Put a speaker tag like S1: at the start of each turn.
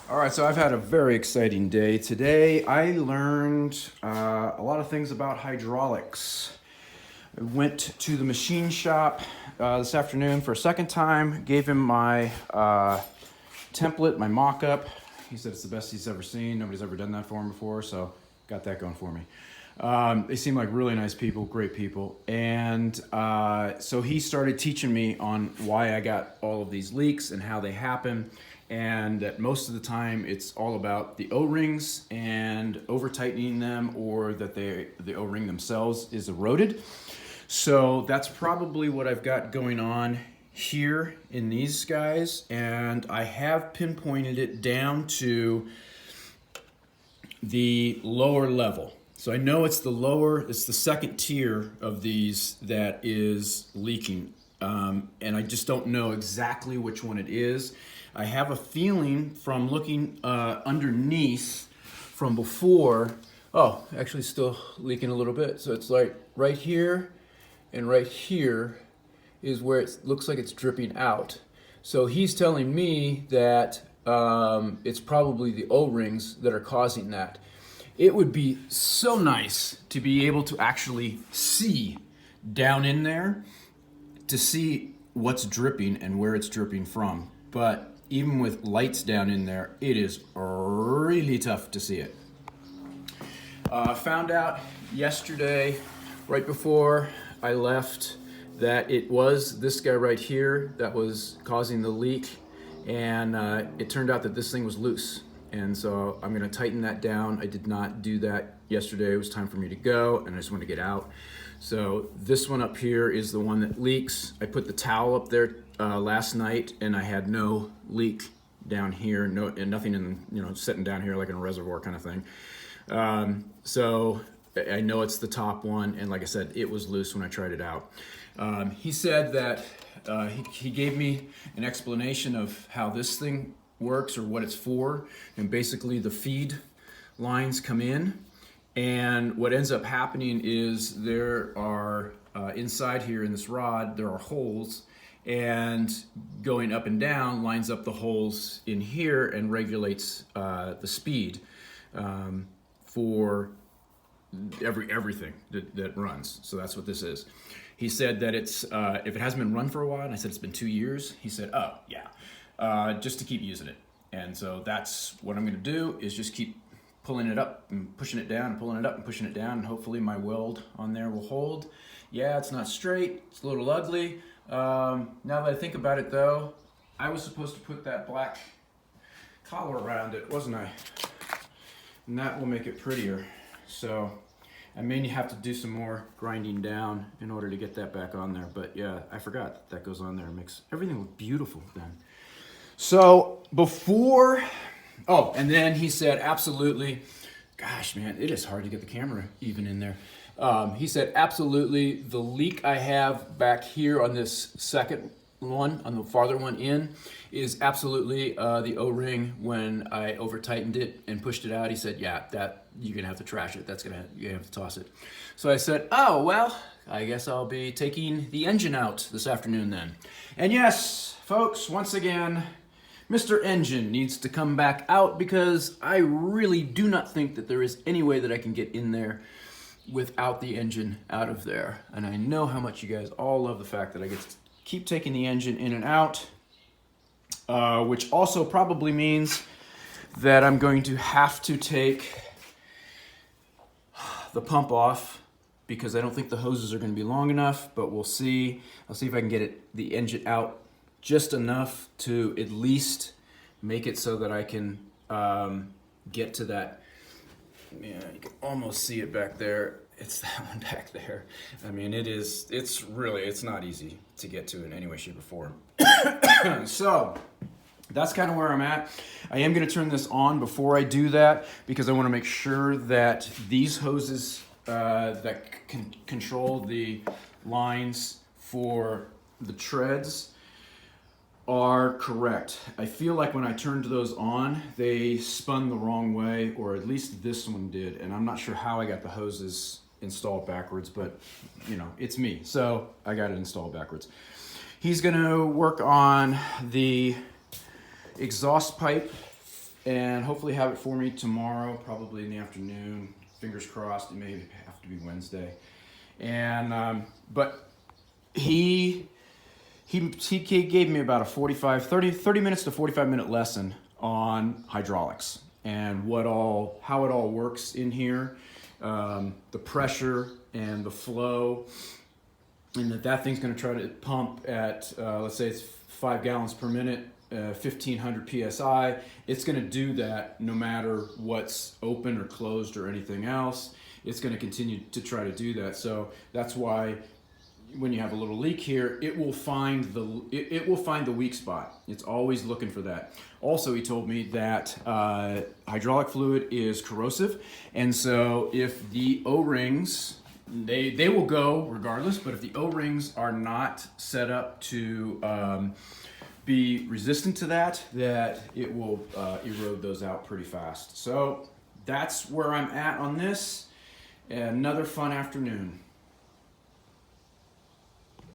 S1: All right, so I've had a very exciting day. Today I learned a lot of things about hydraulics. I went to the machine shop this afternoon for a second time, gave him my template, my mock-up. He said it's the best he's ever seen. Nobody's ever done that for him before, so got that going for me. They seem like really nice people, great people. And so he started teaching me on why I got all of these leaks and how they happen. And that most of the time it's all about the O-rings and over tightening them, or that the O-ring themselves is eroded. So that's probably what I've got going on here in these guys. And I have pinpointed it down to the lower level. So I know it's the second tier of these that is leaking. And I just don't know exactly which one it is. I have a feeling from looking underneath from before. Oh, actually still leaking a little bit. So it's like right here and right here is where it looks like it's dripping out. So he's telling me that it's probably the O-rings that are causing that. It would be so nice to be able to actually see down in there to see what's dripping and where it's dripping from. But even with lights down in there, it is really tough to see it. Found out yesterday, right before I left, that it was this guy right here that was causing the leak. And it turned out that this thing was loose. And so I'm gonna tighten that down. I did not do that yesterday. It was time for me to go and I just wanted to get out. So this one up here is the one that leaks. I put the towel up there last night and I had no leak down here, and nothing in, sitting down here like in a reservoir kind of thing. So I know it's the top one, and like I said, it was loose when I tried it out. He said that he gave me an explanation of how this thing works or what it's for, and basically the feed lines come in, and what ends up happening is there are inside here in this rod there are holes, and going up and down lines up the holes in here and regulates the speed for everything that runs. So that's what this is. He said that it's if it hasn't been run for a while, and I said it's been 2 years, he said, oh yeah, just to keep using it. And so that's what I'm gonna do, is just keep pulling it up and pushing it down, and pulling it up and pushing it down, and hopefully my weld on there will hold. Yeah, it's not straight, it's a little ugly. Now that I think about it though, I was supposed to put that black collar around it, wasn't I? And that will make it prettier. So I may have to do some more grinding down in order to get that back on there. But yeah, I forgot that goes on there. It makes everything look beautiful then. So before, oh, and then he said, absolutely, gosh, man, it is hard to get the camera even in there. He said, absolutely, the leak I have back here on this second one, on the farther one in, is absolutely the O-ring when I over tightened it and pushed it out. He said, yeah, that you're gonna have to trash it. You're gonna have to toss it. So I said, oh, well, I guess I'll be taking the engine out this afternoon then. And yes, folks, once again, Mr. Engine needs to come back out, because I really do not think that there is any way that I can get in there without the engine out of there. And I know how much you guys all love the fact that I get to keep taking the engine in and out, which also probably means that I'm going to have to take the pump off, because I don't think the hoses are going to be long enough, but we'll see. I'll see if I can get the engine out just enough to at least make it so that I can get to that. Yeah, you can almost see it back there. It's that one back there. I mean, it's not easy to get to in any way, shape, or form. So that's kind of where I'm at. I am going to turn this on before I do that, because I want to make sure that these hoses that can control the lines for the treads are correct. I feel like when I turned those on, they spun the wrong way, or at least this one did, and I'm not sure how I got the hoses installed backwards, but it's me, so I got it installed backwards. He's gonna work on the exhaust pipe and hopefully have it for me tomorrow, probably in the afternoon. Fingers crossed. It may have to be Wednesday. And but he gave me about a 30 minutes to 45-minute lesson on hydraulics and how it all works in here, the pressure and the flow, and that thing's going to try to pump at let's say it's 5 gallons per minute, 1500 psi. It's going to do that no matter what's open or closed or anything else. It's going to continue to try to do that. So that's why when you have a little leak here, it will find the weak spot. It's always looking for that. Also, he told me that hydraulic fluid is corrosive, and so if the O-rings, they will go regardless, but if the O-rings are not set up to be resistant to that it will erode those out pretty fast. So that's where I'm at on this. Another fun afternoon.